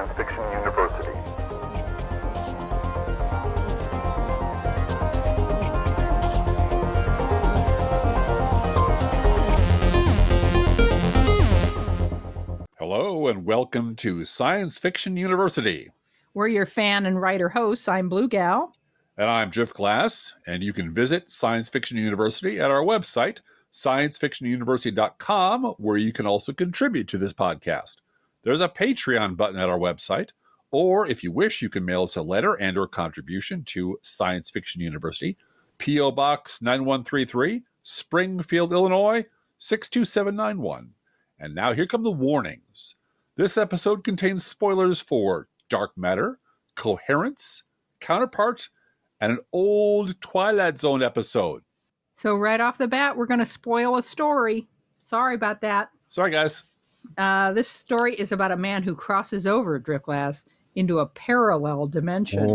Science Fiction University. Hello and welcome to Science Fiction University. We're your fan and writer hosts. I'm Blue Gal. And I'm Drift Glass, and you can visit Science Fiction University at our website, sciencefictionuniversity.com, where you can also contribute to this podcast. There's a Patreon button at our website, or if you wish, you can mail us a letter and or contribution to Science Fiction University, P.O. Box 9133, Springfield, Illinois, 62791. And now here come the warnings. This episode contains spoilers for dark matter, coherence, Counterpart, and an old Twilight Zone episode. So right off the bat, we're going to spoil a story. Sorry about that. Sorry, guys. This story is about a man who crosses over Driftglass into a parallel dimension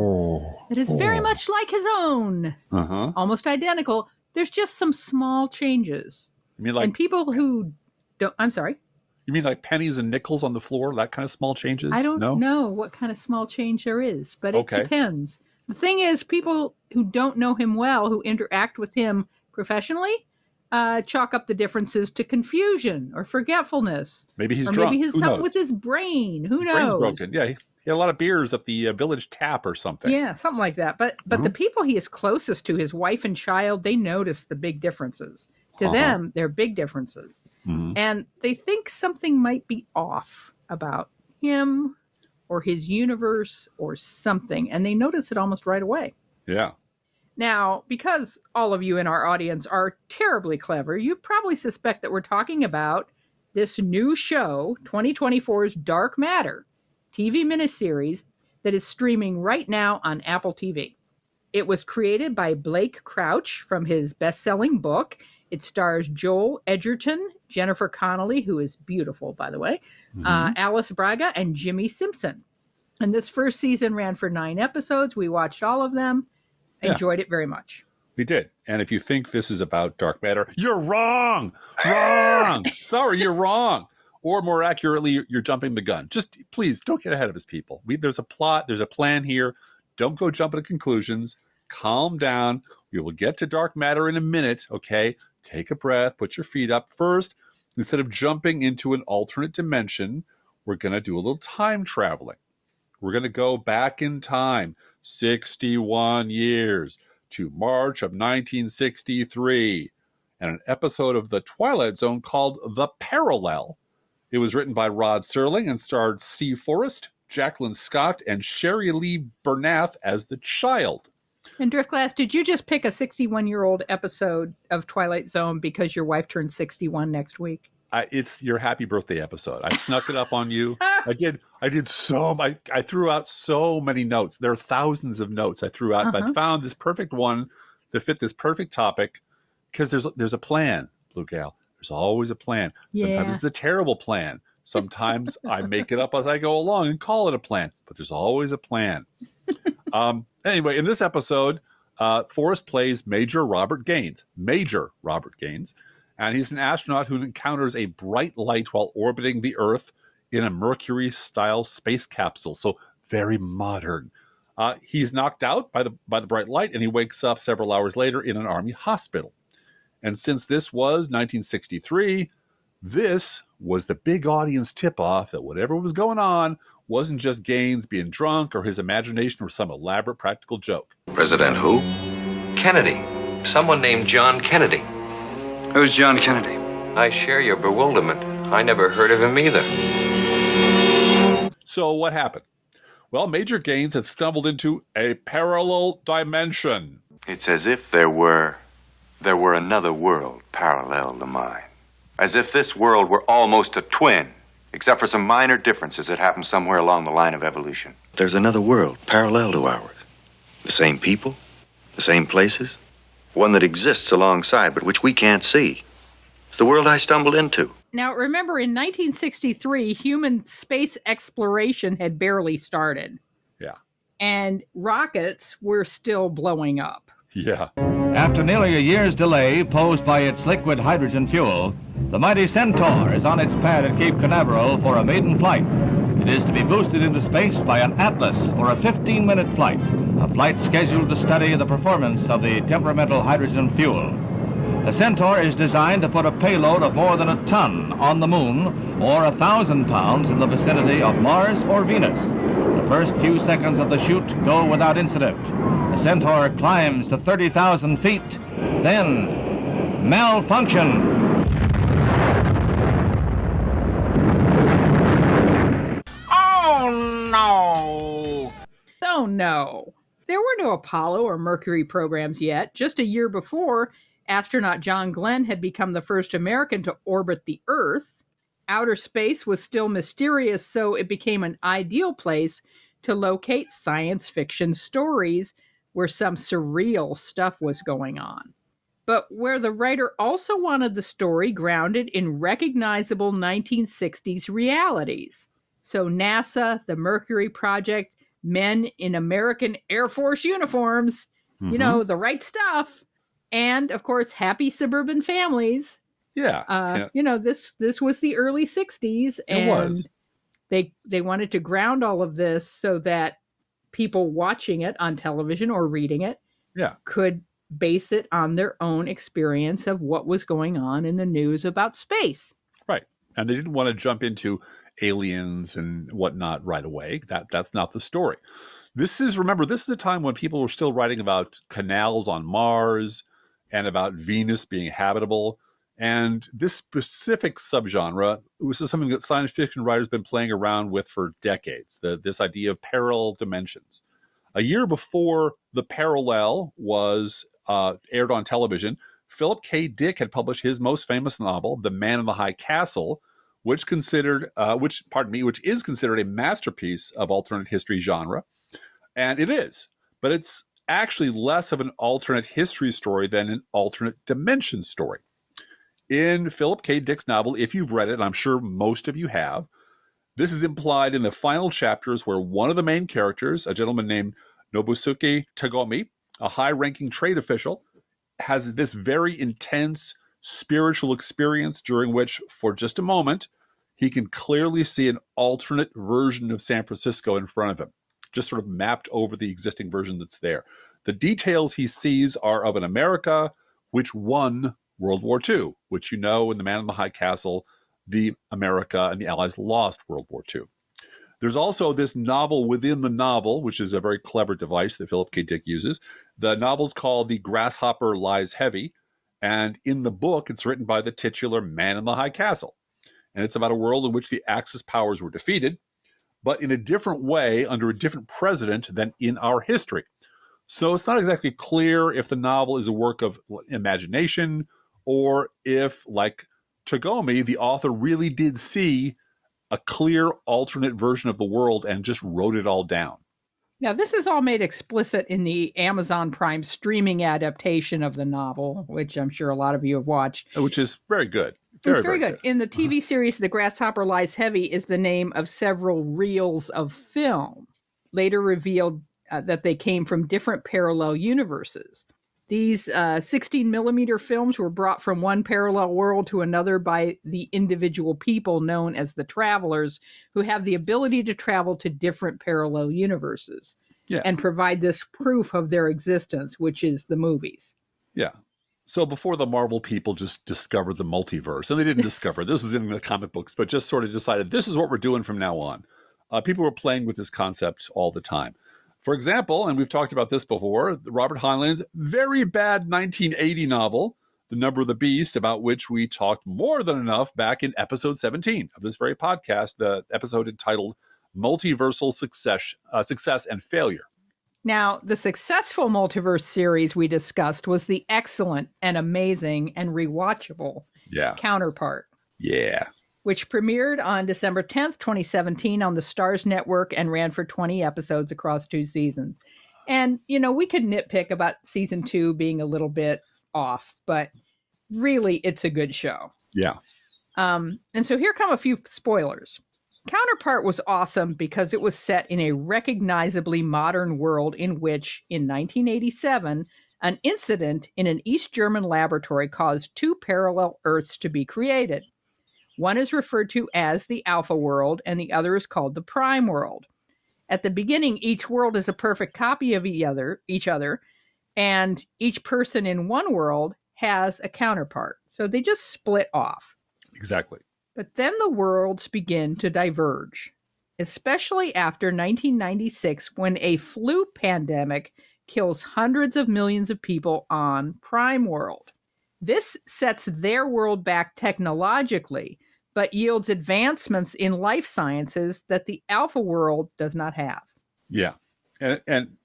that is very much like his own. Almost identical. There's just some small changes. You mean like, and people who don't... I'm sorry? You mean like pennies and nickels on the floor? That kind of small changes? I don't know what kind of small change there is, but it depends. The thing is, people who don't know him well, who interact with him professionally, chalk up the differences to confusion or forgetfulness. Maybe he's or drunk. Maybe he's something with his brain. Who knows? Brain's broken. Yeah, he had a lot of beers at the village tap or something. Yeah, something like that. But the people he is closest to, his wife and child, they notice the big differences. To them, they're big differences. And they think something might be off about him or his universe or something. And they notice it almost right away. Yeah. Now, because all of you in our audience are terribly clever, you probably suspect that we're talking about this new show, 2024's Dark Matter, TV miniseries that is streaming right now on Apple TV. It was created by Blake Crouch from his best-selling book. It stars Joel Edgerton, Jennifer Connelly, who is beautiful, by the way, Alice Braga, and Jimmy Simpson. And this first season ran for 9 episodes. We watched all of them. Enjoyed it very much. We did. And if you think this is about dark matter, you're wrong. Wrong. Sorry, you're wrong. Or more accurately, you're jumping the gun. Just please don't get ahead of us, people. There's a plot. There's a plan here. Don't go jumping to conclusions. Calm down. We will get to dark matter in a minute, okay? Take a breath. Put your feet up. First, instead of jumping into an alternate dimension, we're going to do a little time traveling. We're going to go back in time 61 years to March of 1963 and an episode of The Twilight Zone called The Parallel. It was written by Rod Serling and starred Steve Forrest, Jacqueline Scott, and Sherry Lee Bernath as the child. And Driftglass, did you just pick a 61-year-old episode of Twilight Zone because your wife turns 61 next week? It's your happy birthday episode. I snuck it up on you. I threw out so many notes. There are thousands of notes I threw out, but I found this perfect one that fit this perfect topic because there's a plan, Blue Gal. There's always a plan. Sometimes it's a terrible plan. Sometimes I make it up as I go along and call it a plan, but there's always a plan. Anyway, in this episode, Forrest plays Major Robert Gaines, and he's an astronaut who encounters a bright light while orbiting the Earth in a Mercury-style space capsule, so very modern. He's knocked out by the bright light, and he wakes up several hours later in an Army hospital. And since this was 1963, this was the big audience tip-off that whatever was going on wasn't just Gaines being drunk or his imagination or some elaborate practical joke. President who? Kennedy. Someone named John Kennedy. Who's John Kennedy? I share your bewilderment. I never heard of him either. So what happened? Well, Major Gaines had stumbled into a parallel dimension. It's as if there were another world parallel to mine. As if this world were almost a twin, except for some minor differences that happened somewhere along the line of evolution. There's another world parallel to ours. The same people, the same places, one that exists alongside, but which we can't see. It's the world I stumbled into. Now, remember, in 1963, human space exploration had barely started. Yeah. And rockets were still blowing up. Yeah. After nearly a year's delay posed by its liquid hydrogen fuel, the mighty Centaur is on its pad at Cape Canaveral for a maiden flight. It and is to be boosted into space by an Atlas for a 15-minute flight, a flight scheduled to study the performance of the temperamental hydrogen fuel. The Centaur is designed to put a payload of more than a ton on the moon or 1,000 pounds in the vicinity of Mars or Venus. The first few seconds of the shoot go without incident. The Centaur climbs to 30,000 feet, then malfunction. Oh, no. Oh, no. There were no Apollo or Mercury programs yet. Just a year before, astronaut John Glenn had become the first American to orbit the Earth. Outer space was still mysterious, so it became an ideal place to locate science fiction stories where some surreal stuff was going on. But where the writer also wanted the story grounded in recognizable 1960s realities. So NASA, the Mercury Project, men in American Air Force uniforms, you know, the right stuff, and of course, happy suburban families. Yeah. You know, this was the early 60s, and it was. They wanted to ground all of this so that people watching it on television or reading it could base it on their own experience of what was going on in the news about space. Right. And they didn't want to jump into aliens and whatnot right away. That's not the story. This is a time when people were still writing about canals on Mars and about Venus being habitable. And this specific subgenre was something that science fiction writers have been playing around with for decades, this idea of parallel dimensions. A year before The Parallel was aired on television, Philip K. Dick had published his most famous novel, The Man in the High Castle, which is considered a masterpiece of alternate history genre. And it is, but it's actually less of an alternate history story than an alternate dimension story. In Philip K. Dick's novel, if you've read it, and I'm sure most of you have, this is implied in the final chapters where one of the main characters, a gentleman named Nobusuke Tagomi, a high-ranking trade official, has this very intense spiritual experience during which, for just a moment, he can clearly see an alternate version of San Francisco in front of him, just sort of mapped over the existing version that's there. The details he sees are of an America which won World War II, which in The Man in the High Castle, the America and the Allies lost World War II. There's also this novel within the novel, which is a very clever device that Philip K. Dick uses. The novel's called The Grasshopper Lies Heavy, and in the book, it's written by the titular Man in the High Castle. And it's about a world in which the Axis powers were defeated, but in a different way under a different president than in our history. So it's not exactly clear if the novel is a work of imagination or if, like Tagomi, the author really did see a clear alternate version of the world and just wrote it all down. Now, this is all made explicit in the Amazon Prime streaming adaptation of the novel, which I'm sure a lot of you have watched. Which is very good. It's very good. In the TV series, The Grasshopper Lies Heavy is the name of several reels of film, later revealed that they came from different parallel universes. These 16-millimeter films were brought from one parallel world to another by the individual people known as the Travelers, who have the ability to travel to different parallel universes and provide this proof of their existence, which is the movies. Yeah. So before the Marvel people just discovered the multiverse, and they didn't discover this was in the comic books, but just sort of decided this is what we're doing from now on. People were playing with this concept all the time. For example, and we've talked about this before, Robert Heinlein's very bad 1980 novel, The Number of the Beast, about which we talked more than enough back in episode 17 of this very podcast, the episode entitled Multiversal Success and Failure. Now, the successful Multiverse series we discussed was the excellent and amazing and rewatchable Counterpart. Yeah. Which premiered on December 10th, 2017 on the Starz Network and ran for 20 episodes across 2 seasons. And, you know, we could nitpick about season 2 being a little bit off, but really it's a good show. Yeah. And so here come a few spoilers. Counterpart was awesome because it was set in a recognizably modern world in which, in 1987, an incident in an East German laboratory caused 2 parallel Earths to be created. One is referred to as the Alpha World, and the other is called the Prime World. At the beginning, each world is a perfect copy of each other, and each person in one world has a counterpart. So they just split off. Exactly. But then the worlds begin to diverge, especially after 1996, when a flu pandemic kills hundreds of millions of people on Prime World. This sets their world back technologically, but yields advancements in life sciences that the Alpha World does not have. Yeah. And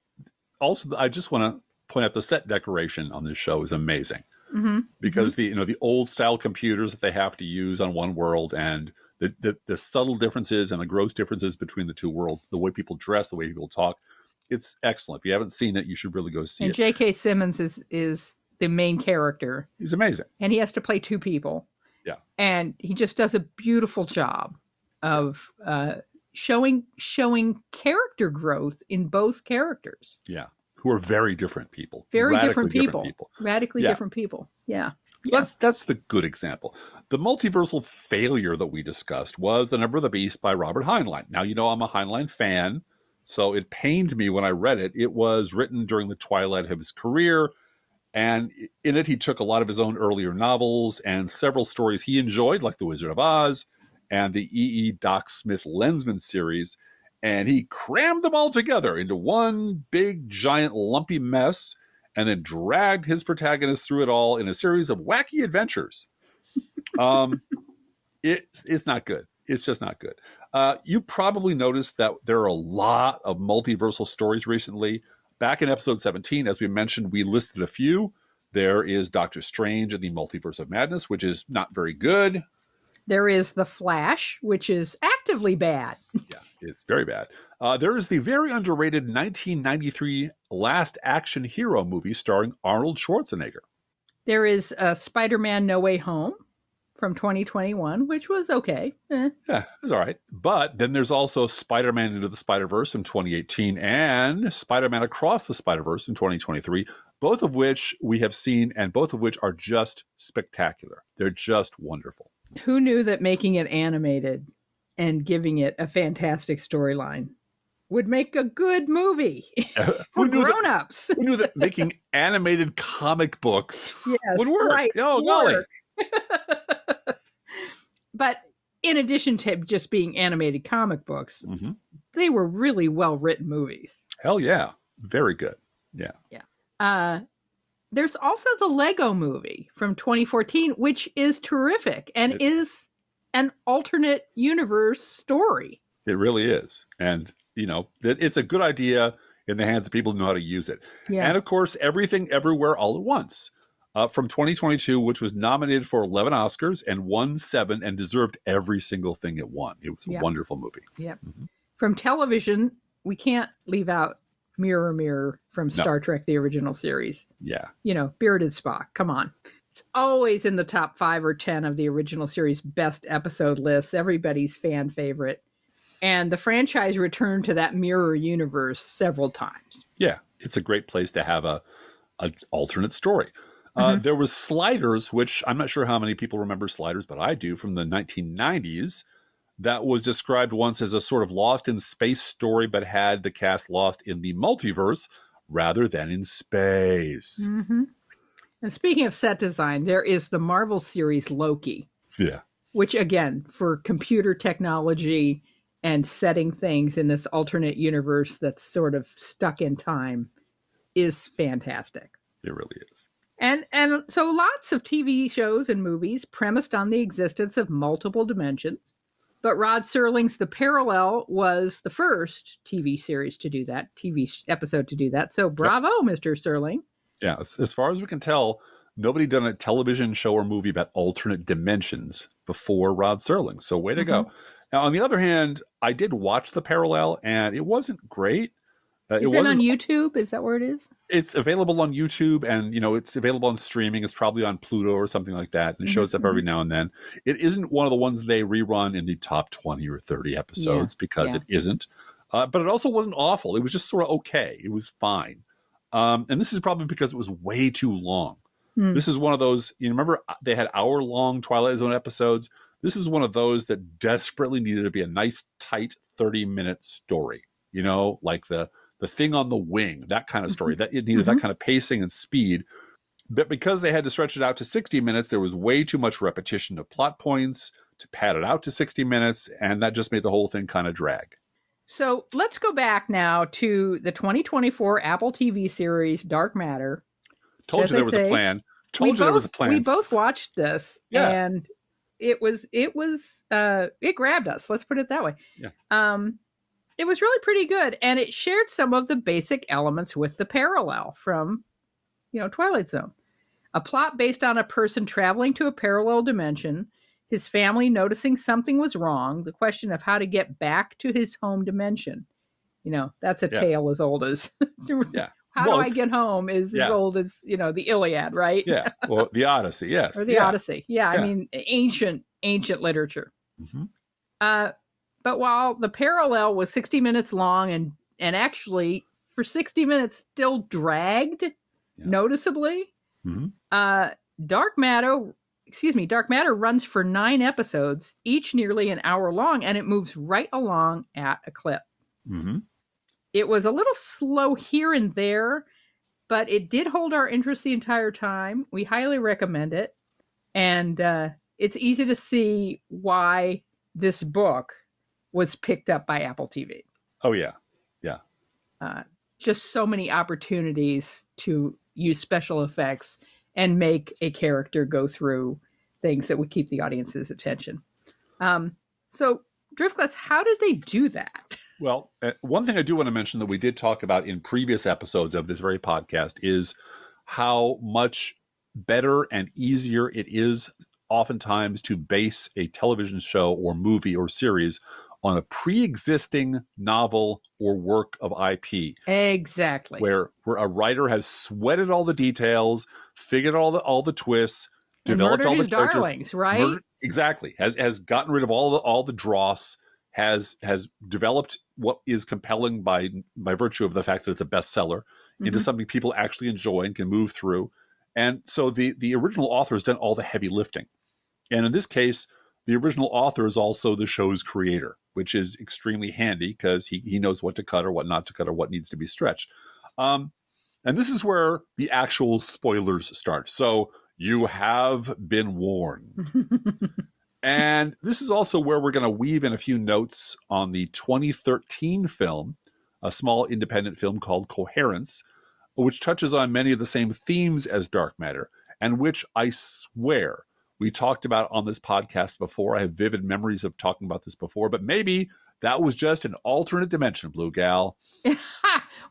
also, I just want to point out the set decoration on this show is amazing. Because the old style computers that they have to use on one world, and the subtle differences and the gross differences between the two worlds, the way people dress, the way people talk, it's excellent. If you haven't seen it, you should really go see and it. J.K. Simmons is the main character. He's amazing. And he has to play two people. Yeah. And he just does a beautiful job of showing character growth in both characters. Yeah. Who are very different people. Very Radically different people. Radically different people. Yeah. So that's the good example. The multiversal failure that we discussed was The Number of the Beast by Robert Heinlein. Now, I'm a Heinlein fan, so it pained me when I read it. It was written during the twilight of his career, and in it he took a lot of his own earlier novels and several stories he enjoyed, like The Wizard of Oz and the E.E. Doc Smith Lensman series, and he crammed them all together into one big, giant, lumpy mess, and then dragged his protagonist through it all in a series of wacky adventures. It's not good. It's just not good. You probably noticed that there are a lot of multiversal stories recently. Back in episode 17, as we mentioned, we listed a few. There is Doctor Strange and the Multiverse of Madness, which is not very good. There is The Flash, which is actively bad. Yeah, it's very bad. There is the very underrated 1993 Last Action Hero movie starring Arnold Schwarzenegger. There is Spider-Man No Way Home from 2021, which was okay. Yeah, it's all right. But then there's also Spider-Man Into the Spider-Verse in 2018 and Spider-Man Across the Spider-Verse in 2023, both of which we have seen and both of which are just spectacular. They're just wonderful. Who knew that making it animated and giving it a fantastic storyline would make a good movie for grown-ups? Who knew that making animated comic books would work? Right, Oh, golly. But in addition to just being animated comic books, they were really well-written movies. Hell yeah. Very good. Yeah. Yeah. There's also the Lego movie from 2014, which is terrific and is an alternate universe story. It really is. And, it's a good idea in the hands of people who know how to use it. Yeah. And, of course, Everything Everywhere All at Once from 2022, which was nominated for 11 Oscars and won 7 and deserved every single thing it won. It was a wonderful movie. Yep. From television, we can't leave out Mirror, Mirror from Star Trek, the original series. Yeah. Bearded Spock. Come on. It's always in the top 5 or 10 of the original series best episode lists, everybody's fan favorite. And the franchise returned to that mirror universe several times. Yeah. It's a great place to have an alternate story. There was Sliders, which I'm not sure how many people remember Sliders, but I do, from the 1990s. That was described once as a sort of Lost in Space story, but had the cast lost in the multiverse rather than in space. And speaking of set design, there is the Marvel series Loki. Yeah. Which, again, for computer technology and setting things in this alternate universe that's sort of stuck in time, is fantastic. It really is. And so lots of TV shows and movies premised on the existence of multiple dimensions. But Rod Serling's The Parallel was the first TV series to do that, TV episode to do that. So bravo, Mr. Serling. Yeah, as far as we can tell, nobody done a television show or movie about alternate dimensions before Rod Serling. So way to go. Now, on the other hand, I did watch The Parallel, and it wasn't great. Is it on YouTube? Is that where it is? It's available on YouTube, and it's available on streaming. It's probably on Pluto or something like that, and it shows up every now and then. It isn't one of the ones they rerun in the top 20 or 30 episodes because it isn't. But it also wasn't awful. It was just sort of okay. It was fine. And this is probably because it was way too long. This is one of those, remember they had hour-long Twilight Zone episodes? This is one of those that desperately needed to be a nice, tight 30-minute story. You know, like the thing on the wing, that kind of story. That it needed that kind of pacing and speed. But because they had to stretch it out to 60 minutes, there was way too much repetition of plot points to pad it out to 60 minutes, and that just made the whole thing kind of drag. So let's go back now to the 2024 Apple TV series Dark Matter. Told you there was a plan. Told you there was a plan. We both watched this, and it grabbed us. Let's put it that way. Yeah. It was really pretty good, and it shared some of the basic elements with the parallel from, Twilight Zone. A plot based on a person traveling to a parallel dimension, his family noticing something was wrong, the question of how to get back to his home dimension. That's a tale as old as how do I get home is as old as, the Iliad, right? Yeah. Well, the Odyssey, yes. Or the Odyssey. Yeah. I mean, ancient literature. Mm-hmm. But while the parallel was 60 minutes long and actually for 60 minutes still dragged noticeably, Dark Matter runs for 9 episodes, each nearly an hour long, and it moves right along at a clip. Mm-hmm. It was a little slow here and there, but it did hold our interest the entire time. We highly recommend it. And it's easy to see why this book was picked up by Apple TV. Oh, yeah. Yeah. Just so many opportunities to use special effects and make a character go through things that would keep the audience's attention. So, Driftglass, how did they do that? Well, one thing I do want to mention that we did talk about in previous episodes of this very podcast is how much better and easier it is oftentimes to base a television show or movie or series on a pre-existing novel or work of IP. Exactly. Where a writer has sweated all the details, figured all the twists, developed all the characters, darlings, right? Exactly. Has gotten rid of all the dross, has developed what is compelling by virtue of the fact that it's a bestseller into something people actually enjoy and can move through. And so the original author has done all the heavy lifting. And in this case, the original author is also the show's creator, which is extremely handy because he knows what to cut or what not to cut or what needs to be stretched. And this is where the actual spoilers start. So you have been warned. And this is also where we're going to weave in a few notes on the 2013 film, a small independent film called Coherence, which touches on many of the same themes as Dark Matter, and which I swear we talked about on this podcast before. I have vivid memories of talking about this before, but maybe that was just an alternate dimension, Blue Gal.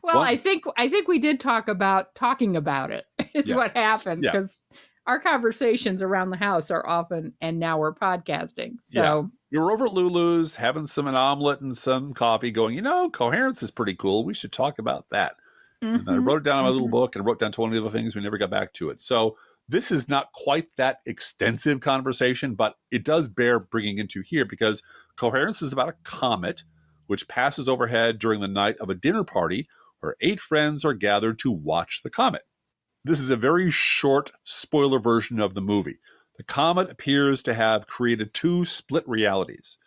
Well, I think we did talk about talking about it. It's what happened because our conversations around the house are often, and now we're podcasting. So we were over at Lulu's having an omelet and some coffee going, Coherence is pretty cool. We should talk about that. And I wrote it down in my little book and wrote down 20 other things. We never got back to it. So this is not quite that extensive conversation, but it does bear bringing into here because Coherence is about a comet which passes overhead during the night of a dinner party where 8 friends are gathered to watch the comet. This is a very short spoiler version of the movie. The comet appears to have created 2 split realities.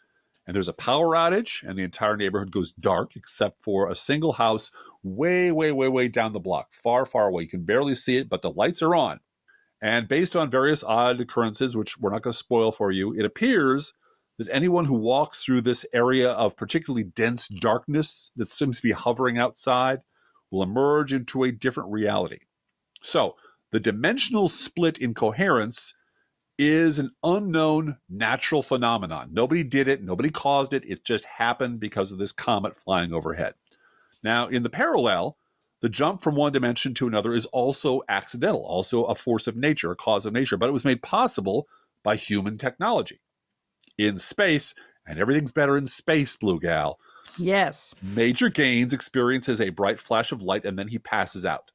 And there's a power outage, and the entire neighborhood goes dark, except for a single house way, way, way, way down the block, far, far away. You can barely see it, but the lights are on. And based on various odd occurrences, which we're not going to spoil for you, it appears that anyone who walks through this area of particularly dense darkness that seems to be hovering outside will emerge into a different reality. So the dimensional split in Coherence is an unknown natural phenomenon. Nobody did it. Nobody caused it. It just happened because of this comet flying overhead. Now, in the parallel, the jump from one dimension to another is also accidental, also a force of nature, a cause of nature, but it was made possible by human technology. In space, and everything's better in space, Blue Gal. Yes. Major Gaines experiences a bright flash of light, and then he passes out.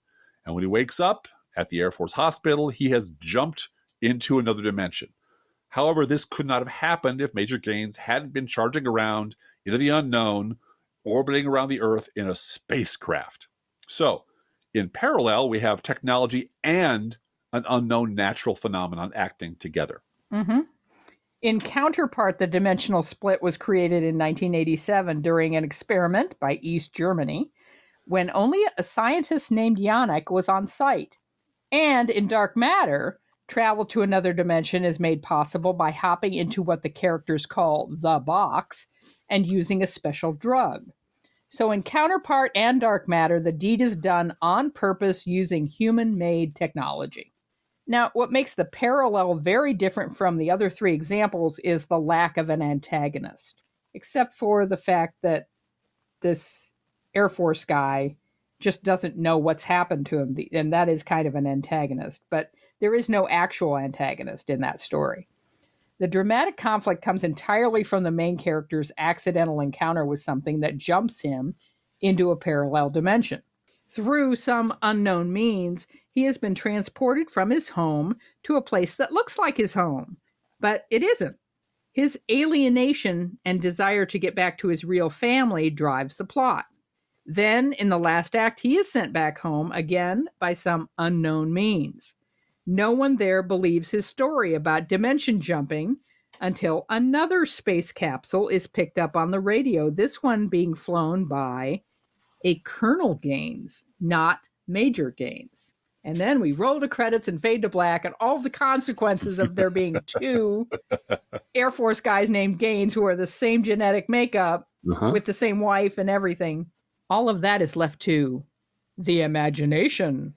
And when he wakes up at the Air Force Hospital, he has jumped into another dimension. However, this could not have happened if Major Gaines hadn't been charging around into the unknown, orbiting around the Earth in a spacecraft. So, in parallel, we have technology and an unknown natural phenomenon acting together. Mm-hmm. In Counterpart, the dimensional split was created in 1987 during an experiment by East Germany when only a scientist named Yannick was on site. And in Dark Matter, travel to another dimension is made possible by hopping into what the characters call the box and using a special drug. So in Counterpart and Dark Matter, the deed is done on purpose using human-made technology. Now, what makes the parallel very different from the other three examples is the lack of an antagonist, except for the fact that this Air Force guy just doesn't know what's happened to him, and that is kind of an antagonist. But there is no actual antagonist in that story. The dramatic conflict comes entirely from the main character's accidental encounter with something that jumps him into a parallel dimension. Through some unknown means, he has been transported from his home to a place that looks like his home, but it isn't. His alienation and desire to get back to his real family drives the plot. Then, in the last act, he is sent back home again by some unknown means. No one there believes his story about dimension jumping until another space capsule is picked up on the radio, this one being flown by a Colonel Gaines, not Major Gaines. And then we roll the credits and fade to black, and all the consequences of there being two Air Force guys named Gaines who are the same genetic makeup with the same wife and everything. All of that is left to the imagination.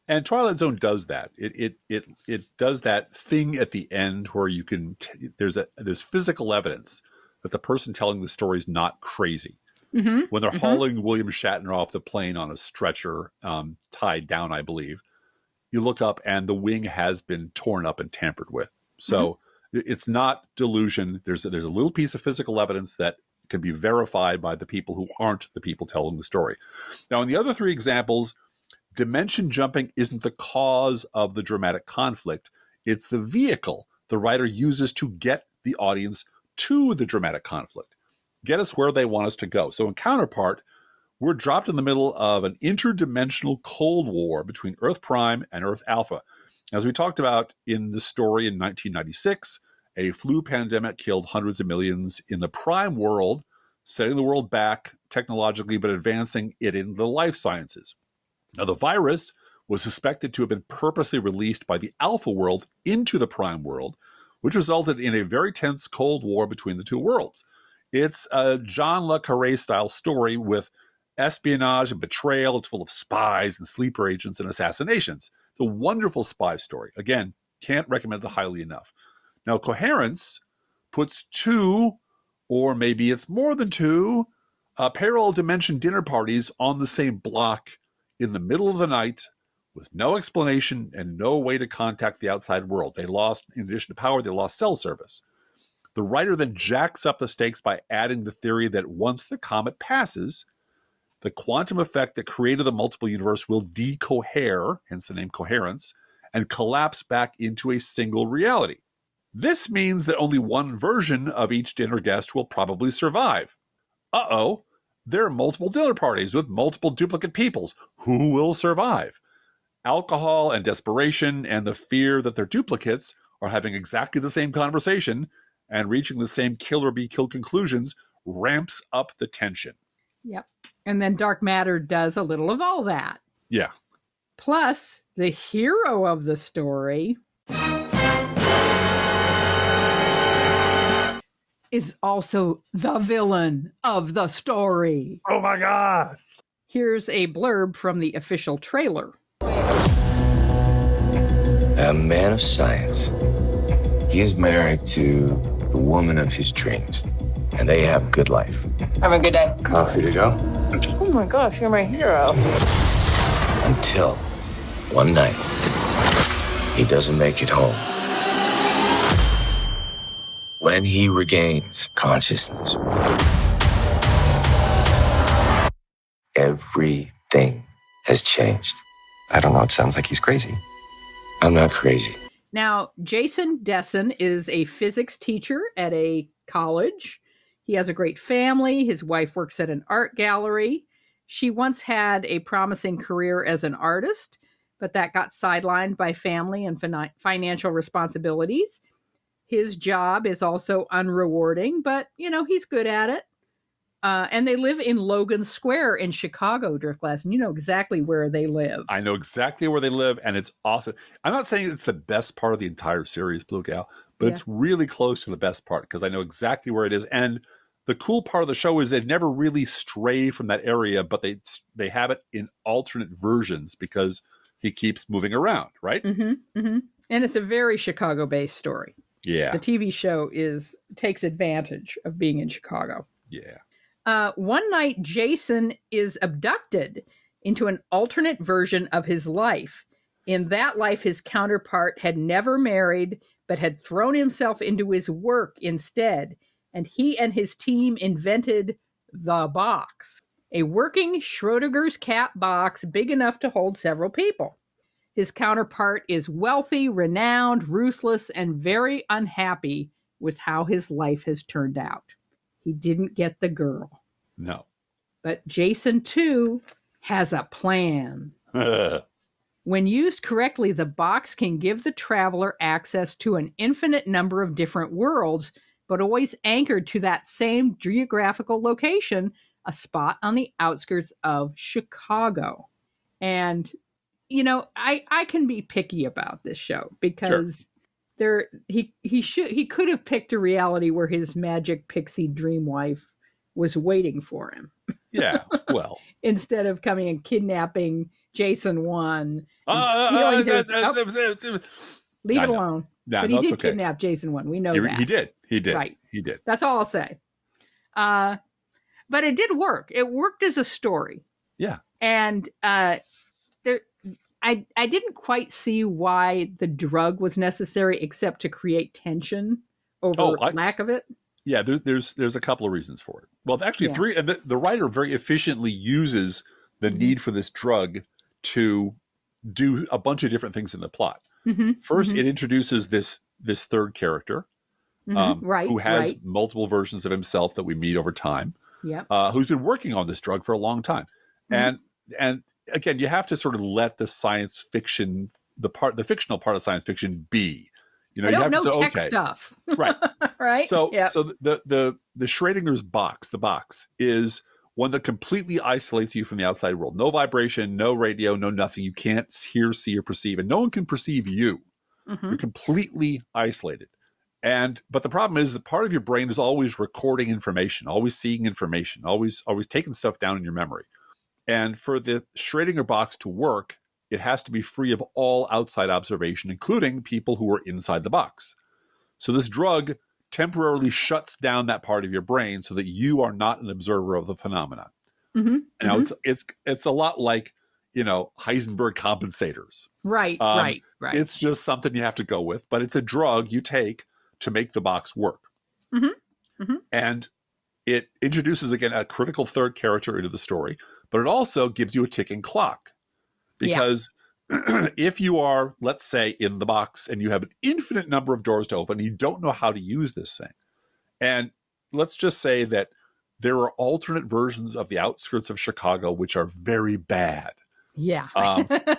And Twilight Zone does that. It does that thing at the end where you can there's physical evidence that the person telling the story is not crazy. Mm-hmm. When they're hauling William Shatner off the plane on a stretcher, tied down, I believe, you look up and the wing has been torn up and tampered with. So it's not delusion. There's a little piece of physical evidence that can be verified by the people who aren't the people telling the story. Now, in the other three examples, dimension jumping isn't the cause of the dramatic conflict. It's the vehicle the writer uses to get the audience to the dramatic conflict, get us where they want us to go. So in Counterpart, we're dropped in the middle of an interdimensional Cold War between Earth Prime and Earth Alpha. As we talked about in the story in 1996, a flu pandemic killed hundreds of millions in the Prime world, setting the world back technologically, but advancing it in the life sciences. Now, the virus was suspected to have been purposely released by the Alpha world into the Prime world, which resulted in a very tense Cold War between the two worlds. It's a John le Carré style story with espionage and betrayal. It's full of spies and sleeper agents and assassinations. It's a wonderful spy story. Again, can't recommend it highly enough. Now, Coherence puts two, or maybe it's more than two, parallel dimension dinner parties on the same block in the middle of the night with no explanation and no way to contact the outside world. They lost, in addition to power, they lost cell service. The writer then jacks up the stakes by adding the theory that once the comet passes, the quantum effect that created the multiple universe will decohere, hence the name Coherence, and collapse back into a single reality. This means that only one version of each dinner guest will probably survive. Uh-oh, there are multiple dinner parties with multiple duplicate peoples. Who will survive? Alcohol and desperation and the fear that their duplicates are having exactly the same conversation and reaching the same kill or be killed conclusions ramps up the tension. Yep. And then Dark Matter does a little of all that. Yeah. Plus, the hero of the story is also the villain of the story. Oh my God. Here's a blurb from the official trailer. A man of science. He is married to the woman of his dreams, and they have a good life. Have a good day. Coffee to go? Oh my gosh, you're my hero. Until one night, he doesn't make it home. When he regains consciousness, everything has changed. I don't know, it sounds like he's crazy. I'm not crazy. Now, Jason Dessen is a physics teacher at a college. He has a great family. His wife works at an art gallery. She once had a promising career as an artist, but that got sidelined by family and financial responsibilities. His job is also unrewarding, but, he's good at it. And they live in Logan Square in Chicago, Dirk Lassen. You know exactly where they live. I know exactly where they live, and it's awesome. I'm not saying it's the best part of the entire series, Blue Gal, but it's really close to the best part because I know exactly where it is. And the cool part of the show is they never really stray from that area, but they have it in alternate versions because he keeps moving around, right? Mm-hmm, mm-hmm. And it's a very Chicago-based story. Yeah. The TV show takes advantage of being in Chicago. Yeah. One night, Jason is abducted into an alternate version of his life. In that life, his counterpart had never married, but had thrown himself into his work instead. And he and his team invented the box, a working Schrodinger's cat box big enough to hold several people. His counterpart is wealthy, renowned, ruthless, and very unhappy with how his life has turned out. He didn't get the girl. No. But Jason, too, has a plan. When used correctly, the box can give the traveler access to an infinite number of different worlds, but always anchored to that same geographical location, a spot on the outskirts of Chicago. And, I can be picky about this show because he could have picked a reality where his magic pixie dream wife was waiting for him. Yeah, well. Instead of coming and kidnapping Jason 1 and stealing his... leave it alone. Nah, but he did kidnap Jason 1. We know that. He did. Right. He did. That's all I'll say. But it did work. It worked as a story. Yeah. And I didn't quite see why the drug was necessary except to create tension over lack of it. Yeah, there's a couple of reasons for it. Well, actually three. And the writer very efficiently uses the need for this drug to do a bunch of different things in the plot. Mm-hmm. First, it introduces this third character who has multiple versions of himself that we meet over time. Yeah, who's been working on this drug for a long time, and again, you have to sort of let the science fiction, the fictional part of science fiction, be. I don't know tech stuff, right? Right. So the Schrodinger's box, the box, is one that completely isolates you from the outside world. No vibration, no radio, no nothing. You can't hear, see, or perceive, and no one can perceive you. Mm-hmm. You're completely isolated. But the problem is that part of your brain is always recording information, always seeing information, always taking stuff down in your memory. And for the Schrödinger box to work, it has to be free of all outside observation, including people who are inside the box. So this drug temporarily shuts down that part of your brain so that you are not an observer of the phenomenon. Mm-hmm. Now it's a lot like, Heisenberg compensators. Right, right. It's just something you have to go with, but it's a drug you take to make the box work. Mm-hmm. Mm-hmm. And it introduces, again, a critical third character into the story, but it also gives you a ticking clock. Because if you are, let's say, in the box and you have an infinite number of doors to open, you don't know how to use this thing. And let's just say that there are alternate versions of the outskirts of Chicago, which are very bad. Yeah.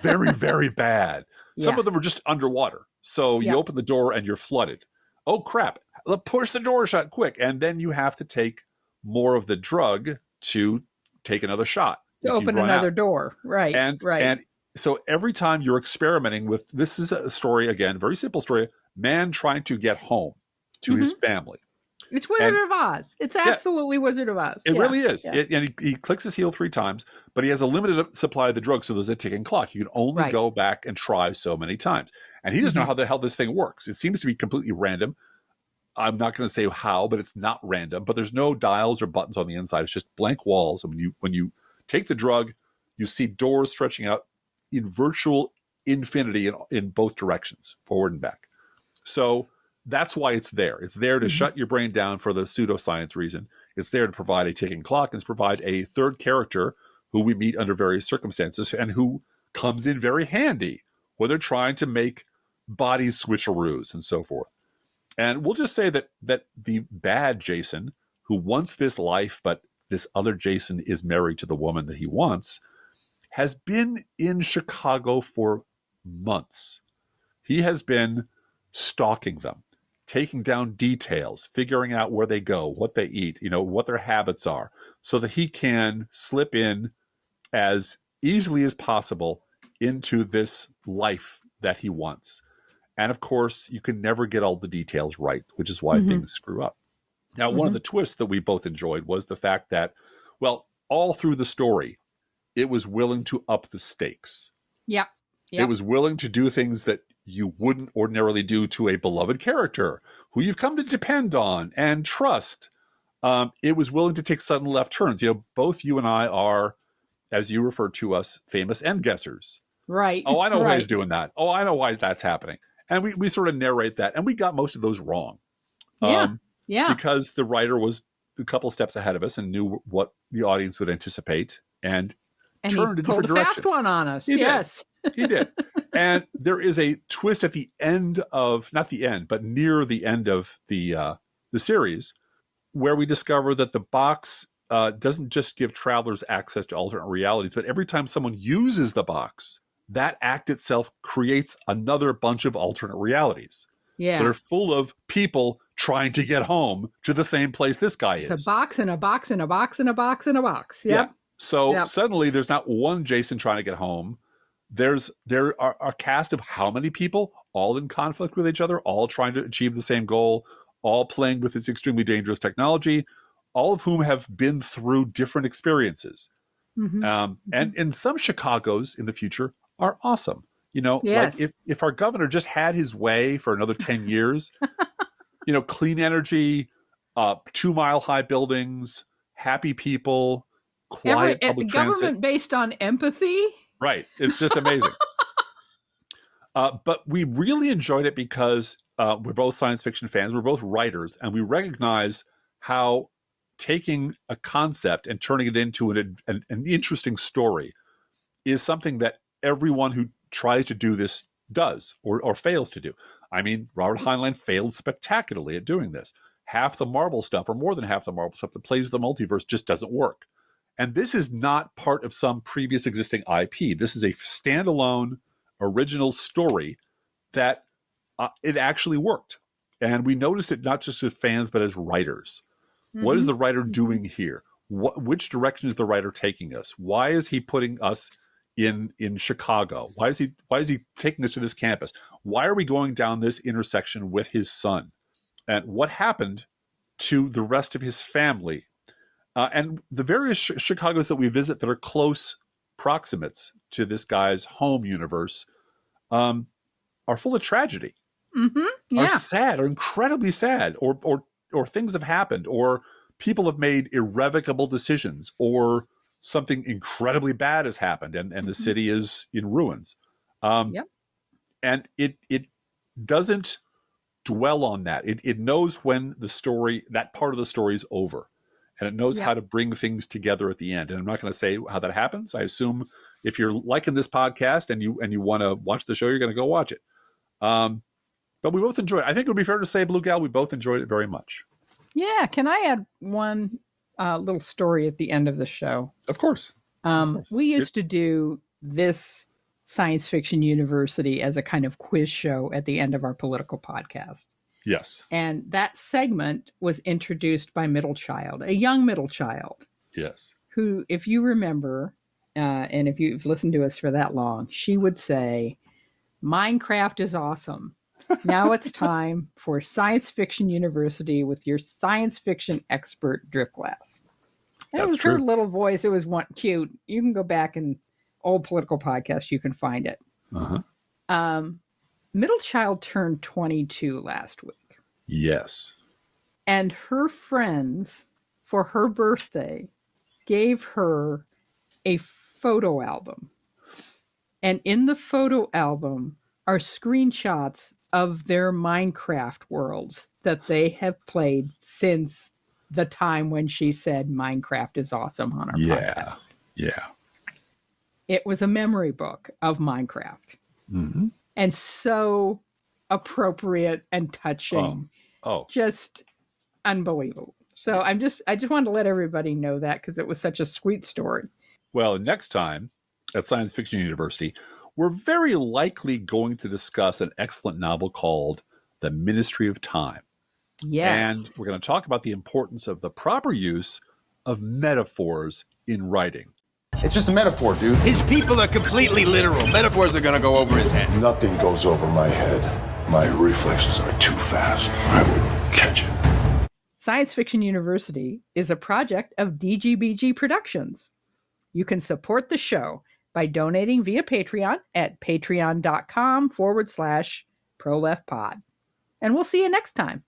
Very, very bad. Some of them are just underwater. So you open the door and you're flooded. Oh, crap. Push the door shut quick. And then you have to take more of the drug to take another shot. To open another door. Right. And so every time you're experimenting with, this is a story, again, very simple story, man trying to get home to his family. It's Wizard of Oz. It's absolutely Wizard of Oz. It really is. Yeah. And he clicks his heel 3 times, but he has a limited supply of the drug, so there's a ticking clock. You can only go back and try so many times. And he doesn't know how the hell this thing works. It seems to be completely random. I'm not going to say how, but it's not random. But there's no dials or buttons on the inside. It's just blank walls. And when you take the drug, you see doors stretching out in virtual infinity in both directions, forward and back. So that's why it's there. It's there to shut your brain down for the pseudoscience reason. It's there to provide a ticking clock and to provide a third character who we meet under various circumstances and who comes in very handy when they're trying to make body switcheroos and so forth. And we'll just say that the bad Jason, who wants this life, but this other Jason is married to the woman that he wants, has been in Chicago for months. He has been stalking them, taking down details, figuring out where they go, what they eat, what their habits are, so that he can slip in as easily as possible into this life that he wants. And of course, you can never get all the details right, which is why things screw up. Now, one of the twists that we both enjoyed was the fact that, well, all through the story, it was willing to up the stakes. Yep. It was willing to do things that you wouldn't ordinarily do to a beloved character who you've come to depend on and trust. It was willing to take sudden left turns. Both you and I are, as you refer to us, famous end guessers. Right. Oh, I know why right. he's doing that. Oh, I know why that's happening. And we sort of narrate that. And we got most of those wrong. Yeah. Because the writer was a couple steps ahead of us and knew what the audience would anticipate and turned a different direction. Fast one on us. He yes. did. He did. And there is a twist at the end of, not the end, but near the end of the series, where we discover that the box doesn't just give travelers access to alternate realities, but every time someone uses the box, that act itself creates another bunch of alternate realities that are full of people trying to get home to the same place this guy is. It's a box and a box and a box and a box and a box. Yep. Yeah. So suddenly there's not one Jason trying to get home. There are a cast of how many people, all in conflict with each other, all trying to achieve the same goal, all playing with this extremely dangerous technology, all of whom have been through different experiences. And in some Chicagos in the future are awesome. Like if our governor just had his way for another 10 years, clean energy, 2-mile high buildings, happy people, quiet public transit. Government based on empathy. Right. It's just amazing. But we really enjoyed it because we're both science fiction fans. We're both writers, and we recognize how taking a concept and turning it into an interesting story is something that everyone who tries to do this does or fails to do. I mean, Robert Heinlein failed spectacularly at doing this. Half the Marvel stuff, or more than half the Marvel stuff that plays with the multiverse, just doesn't work. And this is not part of some previous existing IP. This is a standalone original story that it actually worked. And we noticed it not just as fans, but as writers. What is the writer doing here? Which direction is the writer taking us? Why is he putting us in Chicago? Why is he taking us to this campus? Why are we going down this intersection with his son? And what happened to the rest of his family? And the various Chicagos that we visit that are close proximates to this guy's home universe are full of tragedy, are sad, are incredibly sad, or things have happened, or people have made irrevocable decisions, or something incredibly bad has happened, and the city is in ruins. And it doesn't dwell on that. It knows when that part of the story is over. And it knows how to bring things together at the end. And I'm not going to say how that happens. I assume if you're liking this podcast and you want to watch the show, you're going to go watch it. But we both enjoyed it. I think it would be fair to say, Blue Gal, we both enjoyed it very much. Yeah. Can I add one little story at the end of the show? Of course. We used to do this Science Fiction University as a kind of quiz show at the end of our political podcast. Yes. And that segment was introduced by a young middle child. Yes. Who, if you remember, and if you've listened to us for that long, she would say, Minecraft is awesome. Now it's time for Science Fiction University with your science fiction expert, Driftglass. And it was her little voice. It was cute. You can go back in old political podcasts. You can find it. Middle child turned 22 last week. Yes. And her friends, for her birthday, gave her a photo album. And in the photo album are screenshots of their Minecraft worlds that they have played since the time when she said Minecraft is awesome on our podcast. Yeah. It was a memory book of Minecraft. And so appropriate and touching. Oh, Just unbelievable. So I just wanted to let everybody know that because it was such a sweet story. well, next time at Science Fiction University, we're very likely going to discuss an excellent novel called The Ministry of Time. Yes. And we're going to talk about the importance of the proper use of metaphors in writing. It's just a metaphor, dude. His people are completely literal. Metaphors are gonna go over his head. Nothing goes over my head. My reflexes are too fast. I would catch it. Science Fiction University is a project of DGBG Productions. You can support the show by donating via Patreon at patreon.com/proleftpod. And we'll see you next time.